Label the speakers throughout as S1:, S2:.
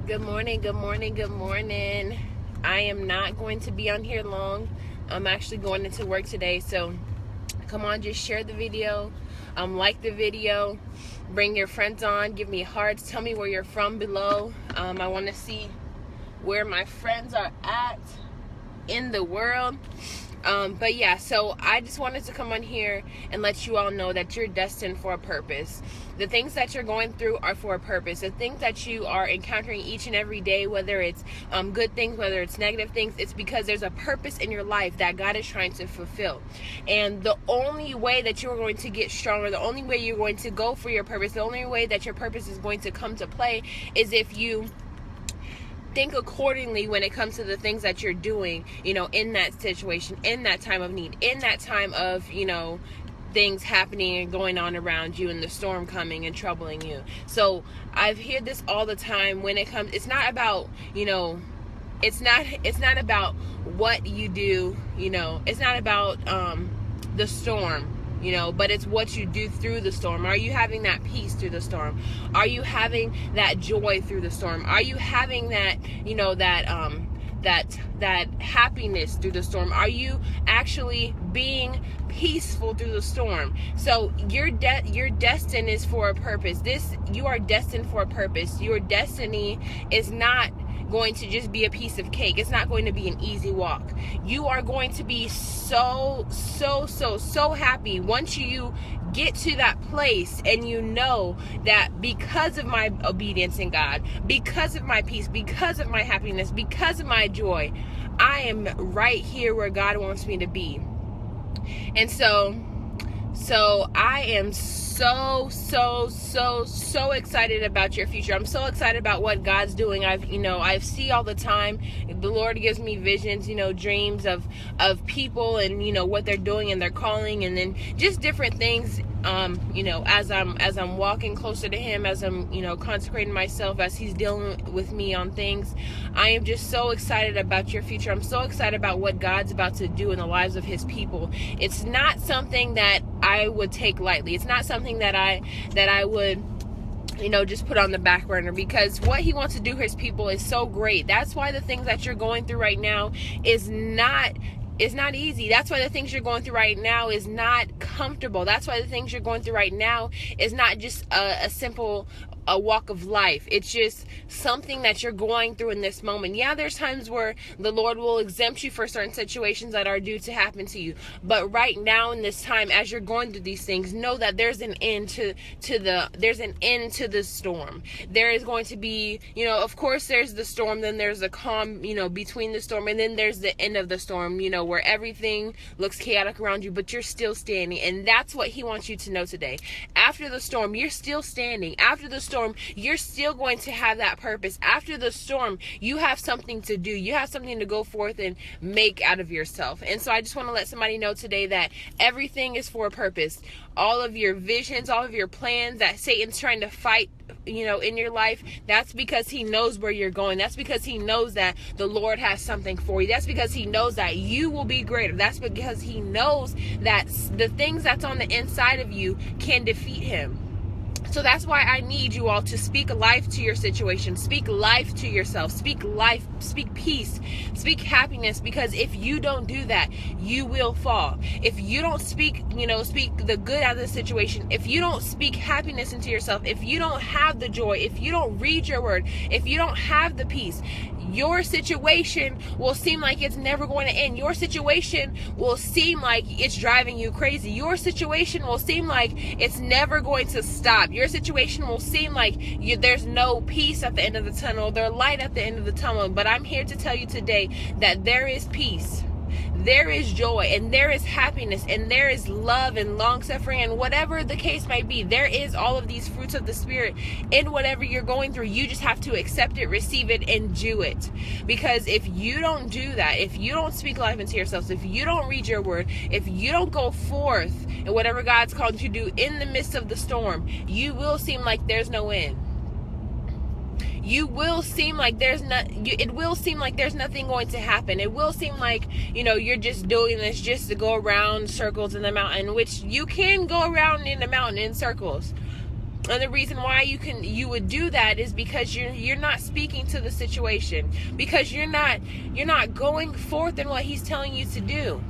S1: Good morning, good morning, good morning. I am not going to be on here long. I'm actually going into work today, so come on, just share the video, like the video, bring your friends on, give me hearts, tell me where you're from below. I want to see where my friends are at in the world. But yeah, so I just wanted to come on here and let you all know that you're destined for a purpose. The things that you're going through are for a purpose. The things that you are encountering each and every day, whether it's good things, whether it's negative things, it's because there's a purpose in your life that God is trying to fulfill. And the only way that you're going to get stronger, the only way you're going to go for your purpose, the only way that your purpose is going to come to play is if you think accordingly when it comes to the things that you're doing, in that situation, in that time of need, in that time of, things happening and going on around you and the storm coming and troubling you. So I've heard this all the time when it comes, it's not about, it's not about what you do, it's not about the storm. But it's what you do through the storm. Are you having that peace through the storm? Are you having that joy through the storm? Are you having that, that happiness through the storm? Are you actually being peaceful through the storm? So your destiny is for a purpose. You are destined for a purpose. Your destiny is not going to just be a piece of cake. It's not going to be an easy walk. You are going to be so happy once you get to that place and you know that because of my obedience in God, because of my peace, because of my happiness, because of my joy, I am right here where God wants me to be. And so I am so excited about your future. I'm so excited about what God's doing. I see all the time, the Lord gives me visions, dreams of people and, what they're doing and their calling, and then just different things, as I'm walking closer to Him, as I'm, consecrating myself, as He's dealing with me on things. I am just so excited about your future. I'm so excited about what God's about to do in the lives of His people. It's not something that I would take lightly. It's not something that I would, just put on the back burner, because what He wants to do for His people is so great. That's why the things that you're going through right now is not easy. That's why the things you're going through right now is not comfortable. That's why the things you're going through right now is not just a simple walk of life. It's just something that you're going through in this moment. Yeah, there's times where the Lord will exempt you for certain situations that are due to happen to you. But right now in this time, as you're going through these things, know that there's an end to the storm. There is going to be, of course there's the storm, then there's the calm, between the storm, and then there's the end of the storm, where everything looks chaotic around you, but you're still standing. And that's what He wants you to know today. After the storm, you're still standing. After the storm, you're still going to have that purpose. After the storm, you have something to do. You have something to go forth and make out of yourself. And so I just want to let somebody know today that everything is for a purpose. All of your visions, all of your plans that Satan's trying to fight, in your life, that's because he knows where you're going. That's because he knows that the Lord has something for you. That's because he knows that you will be greater. That's because he knows that the things that's on the inside of you can defeat him. So that's why I need you all to speak life to your situation. Speak life to yourself. Speak life. Speak peace. Speak happiness. Because if you don't do that, you will fall. If you don't speak the good out of the situation, if you don't speak happiness into yourself, if you don't have the joy, if you don't read your word, if you don't have the peace, your situation will seem like it's never going to end. Your situation will seem like it's driving you crazy. Your situation will seem like it's never going to stop. Your situation will seem like there's no peace at the end of the tunnel, there's light at the end of the tunnel. But I'm here to tell you today that there is peace, there is joy, and there is happiness, and there is love and long suffering, and whatever the case might be, there is all of these fruits of the Spirit in whatever you're going through. You just have to accept it, receive it, and do it. Because if you don't do that, if you don't speak life into yourself, if you don't read your word, if you don't go forth in whatever God's called you to do in the midst of the storm, you will seem like there's no end. You will seem like it will seem like there's nothing going to happen. It will seem like, you're just doing this just to go around circles in the mountain, which you can go around in the mountain in circles. And the reason why you would do that is because you're not speaking to the situation, because you're not going forth in what he's telling you to do.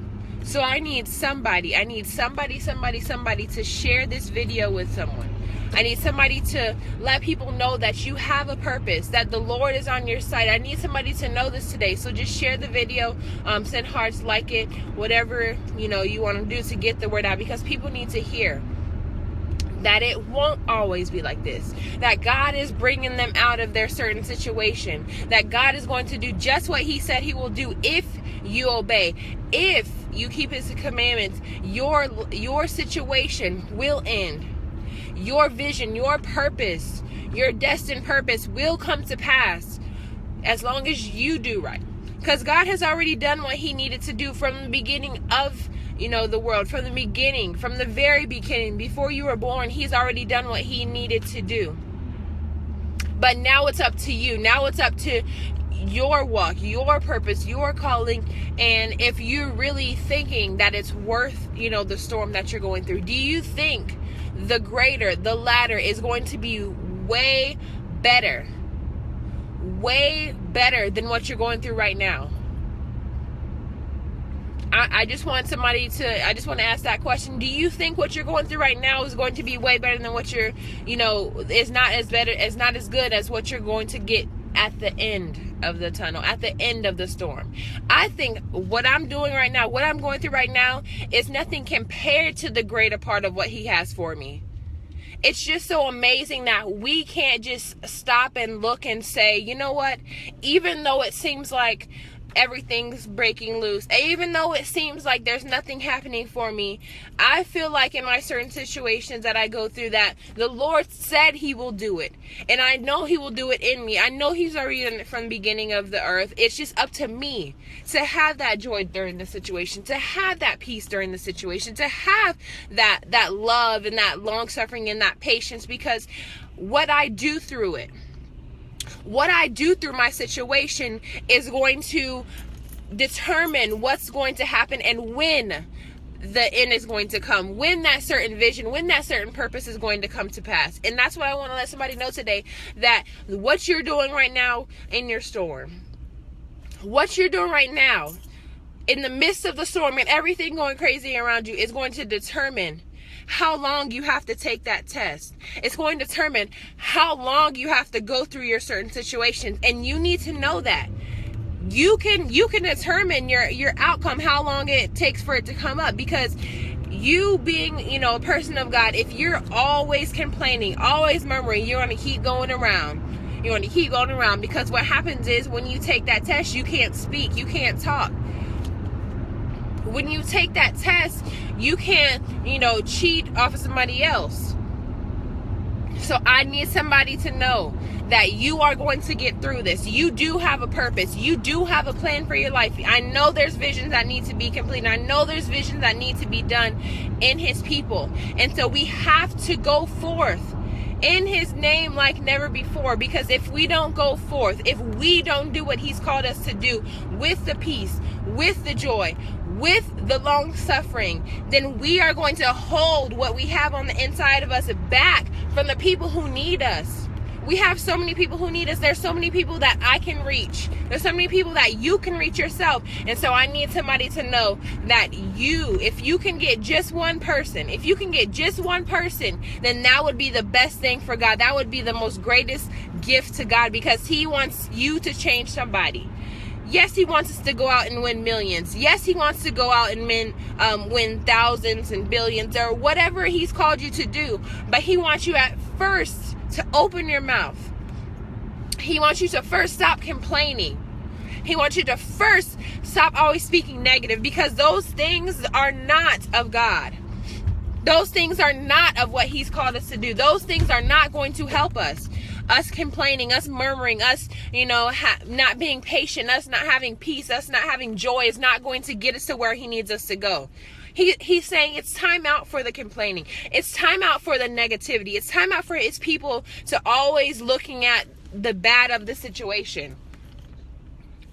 S1: So I need somebody to share this video with someone. I need somebody to let people know that you have a purpose, that the Lord is on your side. I need somebody to know this today. So just share the video, send hearts, like it, whatever you want to do to get the word out, because people need to hear that it won't always be like this, that God is bringing them out of their certain situation, that God is going to do just what he said he will do if you obey, if you keep his commandments. Your situation will end. Your vision, your purpose, your destined purpose will come to pass as long as you do right, because God has already done what he needed to do from the beginning of the world, from the very beginning, before you were born. He's already done what he needed to do. But now it's up to you. Now it's up to your walk, your purpose, your calling. And if you're really thinking that it's worth, the storm that you're going through, do you think the latter is going to be way better than what you're going through right now? I just want to ask that question. Do you think what you're going through right now is going to be way better than what you're, is not as good as what you're going to get at the end of the tunnel, at the end of the storm? I think what I'm doing right now, what I'm going through right now, is nothing compared to the greater part of what he has for me. It's just so amazing that we can't just stop and look and say, you know what, even though it seems like everything's breaking loose, even though it seems like there's nothing happening for me, I feel like in my certain situations that I go through, that the Lord said he will do it, and I know he will do it in me. I know he's already done it from the beginning of the earth. It's just up to me to have that joy during the situation, to have that peace during the situation, to have that love and that long suffering and that patience, because what I do through it, what I do through my situation, is going to determine what's going to happen and when the end is going to come, when that certain vision, when that certain purpose is going to come to pass. And that's what I want to let somebody know today, that what you're doing right now in your storm, what you're doing right now in the midst of the storm and everything going crazy around you, is going to determine how long you have to take that test. It's going to determine how long you have to go through your certain situations. And you need to know that. You can determine your outcome, how long it takes for it to come up. Because you being, a person of God, if you're always complaining, always murmuring, you're going to keep going around. You're going to keep going around, because what happens is when you take that test, you can't speak, you can't talk. When you take that test, you can't, cheat off of somebody else. So I need somebody to know that you are going to get through this. You do have a purpose. You do have a plan for your life. I know there's visions that need to be completed. I know there's visions that need to be done in his people. And so we have to go forth in his name like never before, because if we don't go forth, if we don't do what he's called us to do, with the peace, with the joy, with the long suffering, then we are going to hold what we have on the inside of us back from the people who need us. We have so many people who need us. There's so many people that I can reach. There's so many people that you can reach yourself. And so I need somebody to know that if you can get just one person, then that would be the best thing for God. That would be the most greatest gift to God, because he wants you to change somebody. Yes, he wants us to go out and win millions. Yes, he wants to go out and win thousands and billions, or whatever he's called you to do. But he wants you at first to open your mouth. He wants you to first stop complaining. He wants you to first stop always speaking negative, because those things are not of God. Those things are not of what he's called us to do. Those things are not going to help us. Us complaining, us murmuring, us, not being patient, us not having peace, us not having joy is not going to get us to where he needs us to go. He's saying it's time out for the complaining. It's time out for the negativity. It's time out for his people to always looking at the bad of the situation.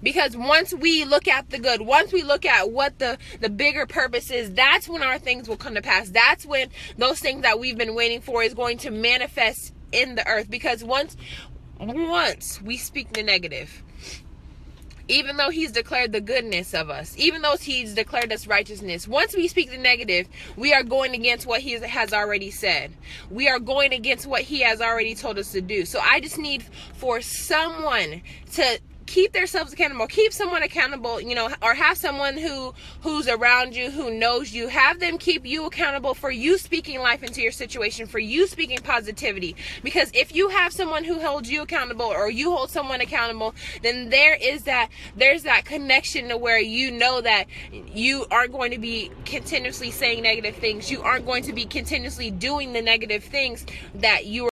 S1: Because once we look at the good, once we look at what the bigger purpose is, that's when our things will come to pass. That's when those things that we've been waiting for is going to manifest in the earth. Because once we speak the negative, even though he's declared the goodness of us, even though he's declared us righteousness, once we speak the negative, we are going against what he has already said. We are going against what he has already told us to do. So I just need for someone to keep themselves accountable, keep someone accountable, or have someone who's around you, who knows you, have them keep you accountable for you speaking life into your situation, for you speaking positivity. Because if you have someone who holds you accountable, or you hold someone accountable, then there's that connection to where you know that you aren't going to be continuously saying negative things. You aren't going to be continuously doing the negative things that you